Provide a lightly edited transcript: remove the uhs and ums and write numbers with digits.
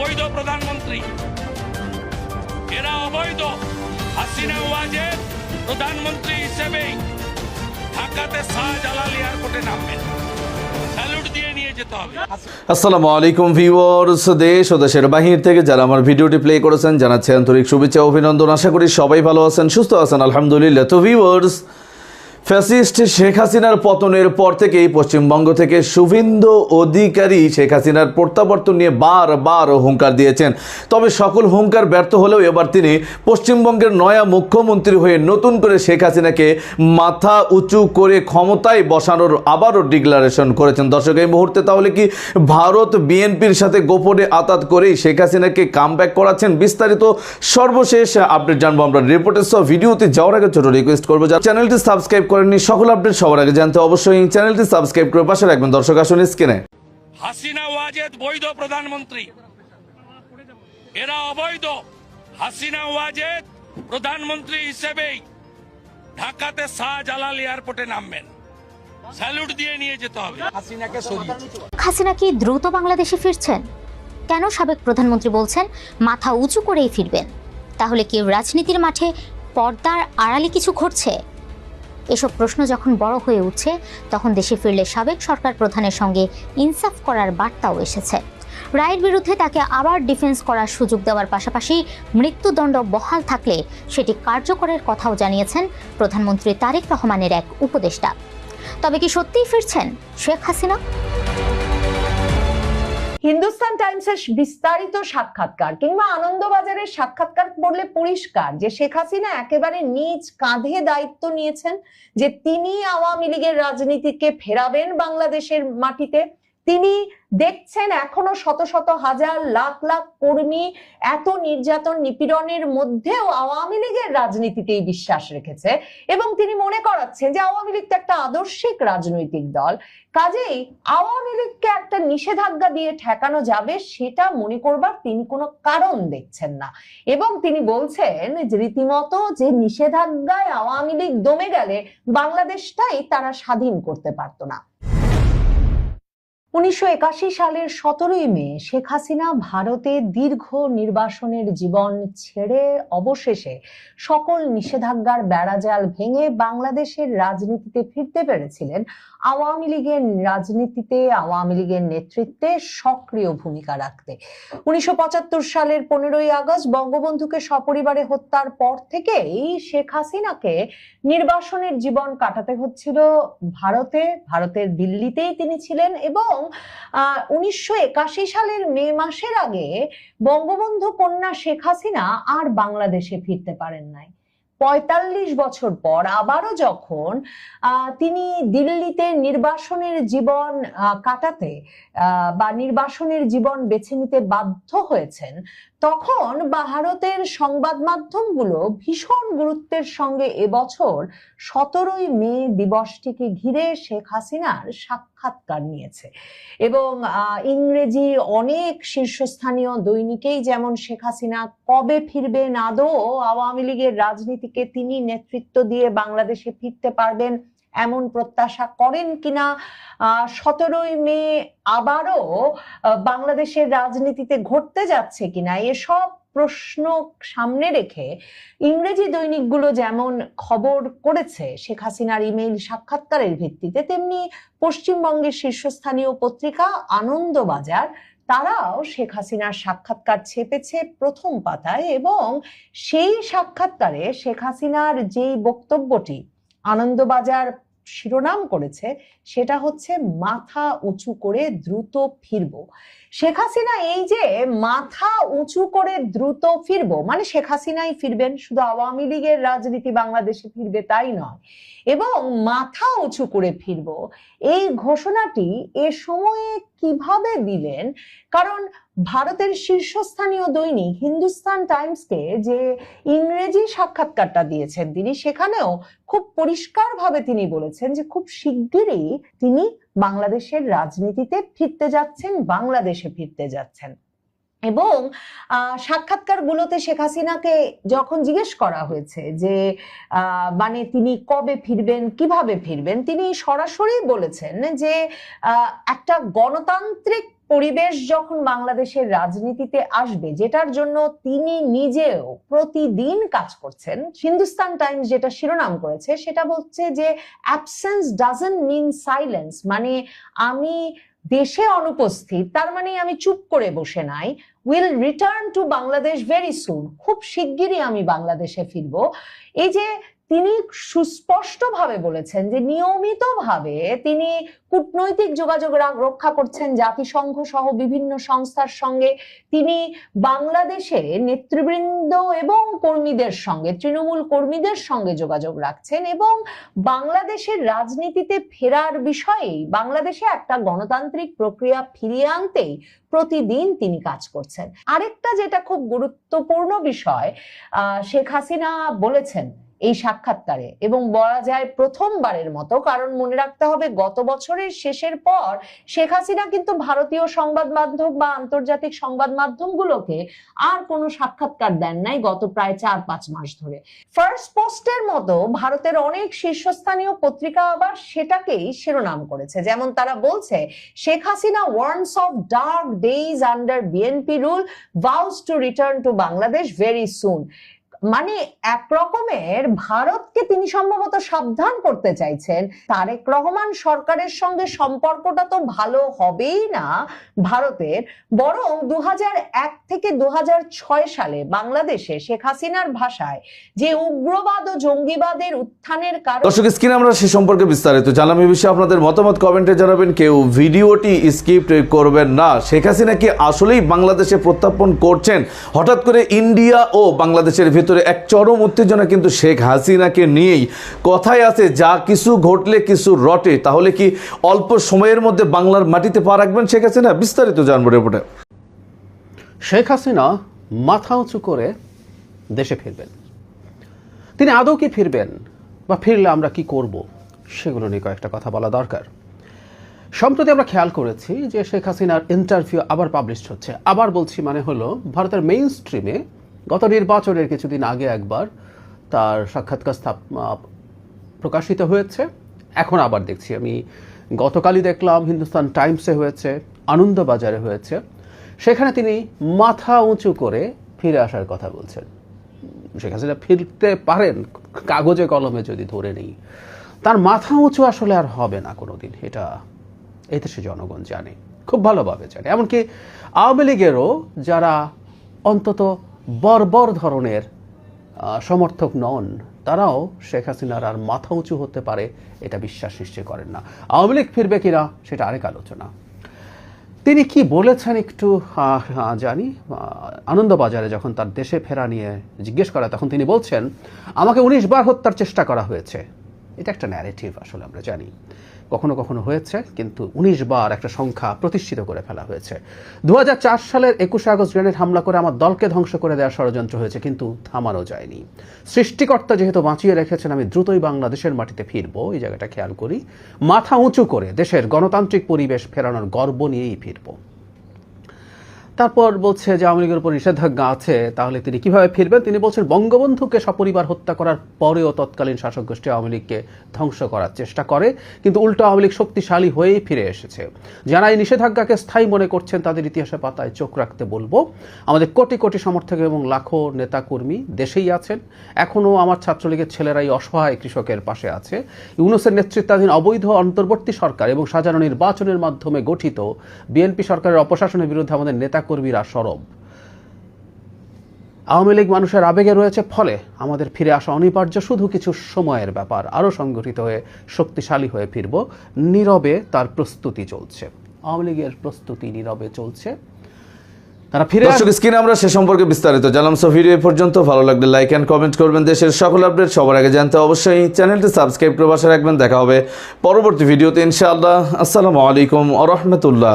অবৈধ প্রধানমন্ত্রী, এরা অবৈধ। হাসিনা ওয়াজেদ প্রধানমন্ত্রী হিসেবেই ঢাকাতে শাহজালাল এয়ারপোর্টে নামবেন। স্যালুট দিয়ে নিয়ে যেতে হবে। আসসালামু আলাইকুম ভিউয়ার্স, দেশ ও দেশের বাহির থেকে যারা আমার ভিডিওটি প্লে করেছেন জানাচ্ছি আন্তরিক শুভেচ্ছা অভিনন্দন। আশা করি সবাই ভালো আছেন, সুস্থ আছেন, আলহামদুলিল্লাহ। তো ভিউয়ার্স, ফ্যাসিস্ট শেখ হাসিনার পতনের পর থেকেই পশ্চিমবঙ্গ থেকে শুভেন্দু অধিকারী শেখ হাসিনার প্রত্যাবর্তন নিয়ে বারবার হুঙ্কার দিয়েছেন। তবে সকল হুঙ্কার ব্যর্থ হলেও এবার তিনি পশ্চিমবঙ্গের নয়া মুখ্যমন্ত্রী হয়ে নতুন করে শেখ হাসিনাকে মাথা উঁচু করে ক্ষমতায় বসানোর আবারও ডিক্লারেশন করেছেন। দর্শক, এই মুহূর্তে তাহলে কি ভারত বিএনপির সাথে গোপনে আতাত করেই শেখ হাসিনাকে কামব্যাক করাচ্ছেন? বিস্তারিত সর্বশেষ আপডেট জানবো আমরা রিপোর্টের সহ। ভিডিওতে যাওয়ার আগে ছোট রিকোয়েস্ট করবো, যারা চ্যানেলটি সাবস্ক্রাইব করেননি সকল আপডেট সবার আগে জানতে অবশ্যই চ্যানেলটি সাবস্ক্রাইব করে পাশে রাখবেন। দর্শক, আসুন স্ক্রিনে। হাসিনা ওয়াজেদ বৈধ প্রধানমন্ত্রী, এরা অবৈধ। হাসিনা ওয়াজেদ প্রধানমন্ত্রী হিসেবেই ঢাকাতে শাহজালাল এয়ারপোর্টে নামবেন। স্যালুট দিয়ে নিয়ে যেতে হবে। হাসিনা কি দ্রুত বাংলাদেশে ফিরছেন? কেন সাবেক প্রধানমন্ত্রী বলছেন মাথা উঁচু করেই ফিরবেন? তাহলে কি রাজনীতির মাঠে পর্দার আড়ালে কিছু ঘটছে? এসব প্রশ্ন যখন বড় হয়ে উঠছে, তখন দেশে ফিরলে সাবেক সরকার প্রধানের সঙ্গে ইনসাফ করার বার্তাও এসেছে। রায়ের বিরুদ্ধে তাকে আবার ডিফেন্স করার সুযোগ দেওয়ার পাশাপাশি মৃত্যুদণ্ড বহাল থাকলে সেটি কার্যকরের কথাও জানিয়েছেন প্রধানমন্ত্রী তারেক রহমানের এক উপদেষ্টা। তবে কি সত্যিই ফিরছেন শেখ হাসিনা? হিন্দুস্তান টাইমসের বিস্তারিত সাক্ষাৎকার কিংবা আনন্দবাজারের সাক্ষাৎকার পড়লে পরিষ্কার যে শেখ হাসিনা একেবারে নিজ কাঁধে দায়িত্ব নিয়েছেন যে তিনি আওয়ামী লীগের রাজনীতিকে ফেরাবেন বাংলাদেশের মাটিতে। তিনি দেখছেন এখনো শত শত হাজার লাখ লাখ কর্মী এত নির্যাতন নিপীড়নের মধ্যেও আওয়ামী লীগের রাজনীতিতেই বিশ্বাস রেখেছে এবং তিনি মনে করাচ্ছেন যে আওয়ামী লীগ তো একটা আদর্শিক রাজনৈতিক দল, কাজেই আওয়ামী লীগকে একটা নিষেধাজ্ঞা দিয়ে ঠেকানো যাবে সেটা মনে করবার তিনি কোনো কারণ দেখছেন না। এবং তিনি বলছেন যে রীতিমতো যে নিষেধাজ্ঞায় আওয়ামী লীগ দমে গেলে বাংলাদেশটাই তারা স্বাধীন করতে পারতো না। 1981 সালের 17ই মে শেখ হাসিনা ভারতে দীর্ঘ নির্বাসনের জীবন ছেড়ে অবশেষে সকল নিষেধাজ্ঞার বেড়াজাল ভেঙে বাংলাদেশের রাজনীতিতে ফিরতে পেরেছিলেন। আওয়ামী লীগের রাজনীতিতে আওয়ামী লীগের নেতৃত্বে সক্রিয় ভূমিকা রাখতে 1975 সালের 15ই আগস্ট বঙ্গবন্ধুকে সপরিবারে হত্যার পর থেকেই শেখ হাসিনাকে নির্বাসনের জীবন কাটাতে হচ্ছিল ভারতের দিল্লিতেই তিনি ছিলেন। এবং 1981 সালের মে মাসের আগে বঙ্গবন্ধু কন্যা শেখ হাসিনা আর বাংলাদেশে ফিরতে পারেন নাই। 45 বছর পর আবারও যখন তিনি দিল্লিতে নির্বাসনের জীবন কাটাতে বা নির্বাসনের জীবন বেছে নিতে বাধ্য হয়েছেন, তখন ভারতের সংবাদ মাধ্যমগুলো ভীষণ গুরুত্বের সঙ্গে এবছর 17ই মে দিবসটিকে ঘিরে শেখ হাসিনার সাক্ষাৎকার নিয়েছে। এবং ইংরেজি অনেক শীর্ষস্থানীয় দৈনিকেই যেমন শেখ হাসিনা কবে ফিরবেন, আদৌ আওয়ামী লীগের রাজনীতিকে তিনি নেতৃত্ব দিয়ে বাংলাদেশে ফিরতে পারবেন এমন প্রত্যাশা করেন কিনা, 17ই মে আবারও বাংলাদেশের রাজনীতিতে ঘটতে যাচ্ছে কিনা, এসব প্রশ্ন সামনে রেখে ইংরেজি দৈনিকগুলো যেমন খবর করেছে শেখ হাসিনার ইমেইল সাক্ষাৎকারের ভিত্তিতে, তেমনি পশ্চিমবঙ্গের শীর্ষস্থানীয় পত্রিকা আনন্দবাজার তারাও শেখ হাসিনার সাক্ষাৎকার ছেপেছে প্রথম পাতায়। এবং সেই সাক্ষাৎকারে শেখ হাসিনার যেই বক্তব্যটি আনন্দবাজার শিরোনাম করেছে সেটা হচ্ছে মাথা উঁচু করে দ্রুত ফিরবো। শেখ হাসিনা এই যে মাথা উঁচু করে দ্রুত ফিরবো মানে শেখ হাসিনাই ফিরবেন, শুধু আওয়ামী লীগের রাজনীতি বাংলাদেশে ফিরবে তাই নয়, এবং মাথা উঁচু করে ফিরবো এই ঘোষণাটি এ সময়ে কিভাবে দিলেন? কারণ ভারতের শীর্ষস্থানীয় দৈনিক হিন্দুস্তান টাইমসকে যে ইংরেজি সাক্ষাৎকারটা দিয়েছেন তিনি, সেখানেও খুব পরিষ্কারভাবে তিনি বলেছেন যে খুব শিগগিরই তিনি বাংলাদেশের রাজনীতিতে ফিরতে যাচ্ছেন, বাংলাদেশে ফিরতে যাচ্ছেন। এবং সাক্ষাৎকারগুলোতে শেখ হাসিনাকে যখন জিজ্ঞেস করা হয়েছে যে মানে তিনি কবে ফিরবেন, কিভাবে ফিরবেন, তিনি সরাসরি বলেছেন যে একটা গণতান্ত্রিক পরিবেশ যখন বাংলাদেশের রাজনীতিতে আসবে, যেটার জন্য তিনি নিজেও প্রতিদিন কাজ করছেন, হিন্দুস্তান টাইমস যেটা শিরোনাম করেছে সেটা বলছে যে অ্যাবসেন্স ডাজন্ট মিন সাইলেন্স, মানে আমি দেশে অনুপস্থিত তার মানে আমি চুপ করে বসে নাই। Will return to Bangladesh very soon, খুব শিগগিরই আমি বাংলাদেশে ফিরবো। এই যে তিনি সুস্পষ্টভাবে বলেছেন যে নিয়মিতভাবে তিনি কূটনৈতিক যোগাযোগ রক্ষা করছেন জাতিসংঘ সহ বিভিন্ন সংস্থার সঙ্গে। তিনি বাংলাদেশে নেতৃবৃন্দ এবং কর্মীদের সঙ্গে, তৃণমূল কর্মীদের সঙ্গে যোগাযোগ রাখছেন এবং বাংলাদেশের রাজনীতিতে ফেরার বিষয়েই, বাংলাদেশে একটা গণতান্ত্রিক প্রক্রিয়া ফিরিয়ে আনতেই প্রতিদিন তিনি কাজ করছেন। আরেকটা যেটা খুব গুরুত্বপূর্ণ বিষয় শেখ হাসিনা বলেছেন এই সাক্ষাৎকারে, এবং বলা যায় প্রথমবারের মতো, কারণ মনে রাখতে হবে গত বছরের শেষের পর শেখ হাসিনা কিন্তু ভারতীয় সংবাদ মাধ্যম বা আন্তর্জাতিক সংবাদ মাধ্যমগুলোকে আর কোনো সাক্ষাৎকার দেন নাই গত প্রায় 4-5 মাস ধরে। ফার্স্ট পোস্টের মতো ভারতের অনেক শীর্ষস্থানীয় পত্রিকা আবার সেটাকেই শিরোনাম করেছে। যেমন তারা বলছে, Sheikh Hasina warns of dark days under BNP rule, vows to return to Bangladesh very soon। মানে একরকমের ভারতকে তিনি সম্ভবত সাবধান করতে চাইছেন, তারেক রহমান সরকারের সঙ্গে সম্পর্কটা তো ভালো হবেই না ভারতের, বরং 2001 থেকে 2006 সালে বাংলাদেশে শেখ হাসিনার ভাষায় যে উগ্রবাদ ও জঙ্গিবাদের উত্থানের কারণ। দর্শক, স্ক্রিনে আমরা সে সম্পর্কে বিস্তারিত জানলাম। এই বিষয়ে আপনাদের মতামত কমেন্টে জানাবেন। কেউ ভিডিওটি স্কিপ করবেন না। শেখ হাসিনা কি আসলেই বাংলাদেশে প্রত্যার্পণ করছেন? হঠাৎ করে ইন্ডিয়া ও বাংলাদেশের ভিতরে এক চরম উত্তেজনা কিন্তু শেখ হাসিনাকে নিয়েই। কথায় আছে, যা কিছু ঘটলে কিছু রটে। তাহলে কি অল্প সময়ের মধ্যে বাংলার মাটিতে পা রাখবেন শেখ হাসিনা? বিস্তারিত জানবো রিপোর্টে। শেখ হাসিনা মাথা উঁচু করে দেশে ফিরবেন। তিনি আদৌ কি ফিরবেন, বা ফিরলে আমরা কি করব, সেগুলো নিয়ে কয়েকটা কথা বলা দরকার। সম্প্রতি আমরা খেয়াল করেছি যে শেখ হাসিনার ইন্টারভিউ আবার পাবলিশ হচ্ছে। আবার বলছি মানে হলো, ভারতের মেইন স্ট্রিমে গত নির্বাচনের কিছুদিন আগে একবার তার সাক্ষাৎকার প্রকাশিত হয়েছে। এখন আবার দেখছি, আমি গতকালই দেখলাম হিন্দুস্তান টাইমসে হয়েছে, আনন্দবাজারে হয়েছে। সেখানে তিনি মাথা উঁচু করে ফিরে আসার কথা বলছেন। শেখ হাসিনা ফিরতে পারেন কাগজে কলমে যদি ধরে নেই, তার মাথা উঁচু আসলে আর হবে না কোনোদিন। এটা এই দেশে জনগণ জানে, খুব ভালোভাবে জানে। এমনকি আওয়ামী লীগেরও যারা অন্তত বর্বর ধরনের সমর্থক নন, তারাও শেখ হাসিনার আর মাথা উঁচু হতে পারে এটা বিশ্বাস নিশ্চয় করেন না। আওয়ামী লীগ ফিরবে কিনা সেটা আরেক আলোচনা। তিনি কি বলেছেন একটু জানি। আনন্দবাজারে যখন তার দেশে ফেরা নিয়ে জিজ্ঞেস করা, তখন তিনি বলছেন, আমাকে 19 বার হত্যার চেষ্টা করা হয়েছে। এটা একটা ন্যারেটিভ, আসলে আমরা জানি কখনো কখনো হয়েছে, কিন্তু 19 বার একটা সংখ্যা প্রতিষ্ঠিত করে ফেলা হয়েছে। 2004 সালের 21 আগস্ট গ্রেনেড হামলা করে আমার দলকে ধ্বংস করে দেওয়ার ষড়যন্ত্র হয়েছে, কিন্তু থামানো যায়নি। সৃষ্টিকর্তা যেহেতু বাঁচিয়ে রেখেছেন, আমি দ্রুতই বাংলাদেশের মাটিতে ফিরবো। এই জায়গাটা খেয়াল করি, মাথা উঁচু করে দেশের গণতান্ত্রিক পরিবেশ ফেরানোর গর্ব নিয়েই ফিরবো। তারপর বলছে যে আওয়ামী লীগের উপর নিষেধাজ্ঞা আছে, তাহলে তিনি কিভাবে ফিরবেন? তিনি বলছেন, বঙ্গবন্ধুকে সপরিবার হত্যা করার পরেও তৎকালীন শাসক গোষ্ঠী আওয়ামী লীগকে ধ্বংস করার চেষ্টা করে, কিন্তু উল্টো আওয়ামী লীগ শক্তিশালী হয়েই ফিরে এসেছে। যারা এই নিষেধাজ্ঞাকে স্থায়ী মনে করছেন, তাদের ইতিহাসের পাতায় চোখ রাখতে বলবো। আমাদের কোটি কোটি সমর্থক এবং লাখো নেতাকর্মী দেশেই আছেন। এখনও আমার ছাত্রলীগের ছেলেরাই অসহায় কৃষকের পাশে আছে। ইউনূসের নেতৃত্বাধীন অবৈধ অন্তর্বর্তী সরকার এবং সাজানো নির্বাচনের মাধ্যমে গঠিত বিএনপি সরকারের অপশাসনের বিরুদ্ধে আমাদের নেতাকর্মীরা সরব। আওয়ামী লীগ মানুষের আবেগে রয়েছে, ফলে আমাদের ফিরে আসা অনিবার্য, শুধু কিছু সময়ের ব্যাপার। আরও সংগঠিত হয়ে শক্তিশালী হয়ে ফিরব। নীরবে তার প্রস্তুতি চলছে, আওয়ামী লীগের প্রস্তুতি নীরবে চলছে। তারা ফিরে দর্শক, স্ক্রিনে আমরা সে সম্পর্কে বিস্তারিত জানলাম। সো ভিডিও পর্যন্ত ভালো লাগলে লাইক এন্ড কমেন্ট করবেন। দেশের সকল আপডেট সবার আগে জানতে অবশ্যই চ্যানেলটি সাবস্ক্রাইব করে পাশে রাখবেন। দেখা হবে পরবর্তী ভিডিওতে ইনশাআল্লাহ। আসসালামু আলাইকুম ওয়া রাহমাতুল্লাহ।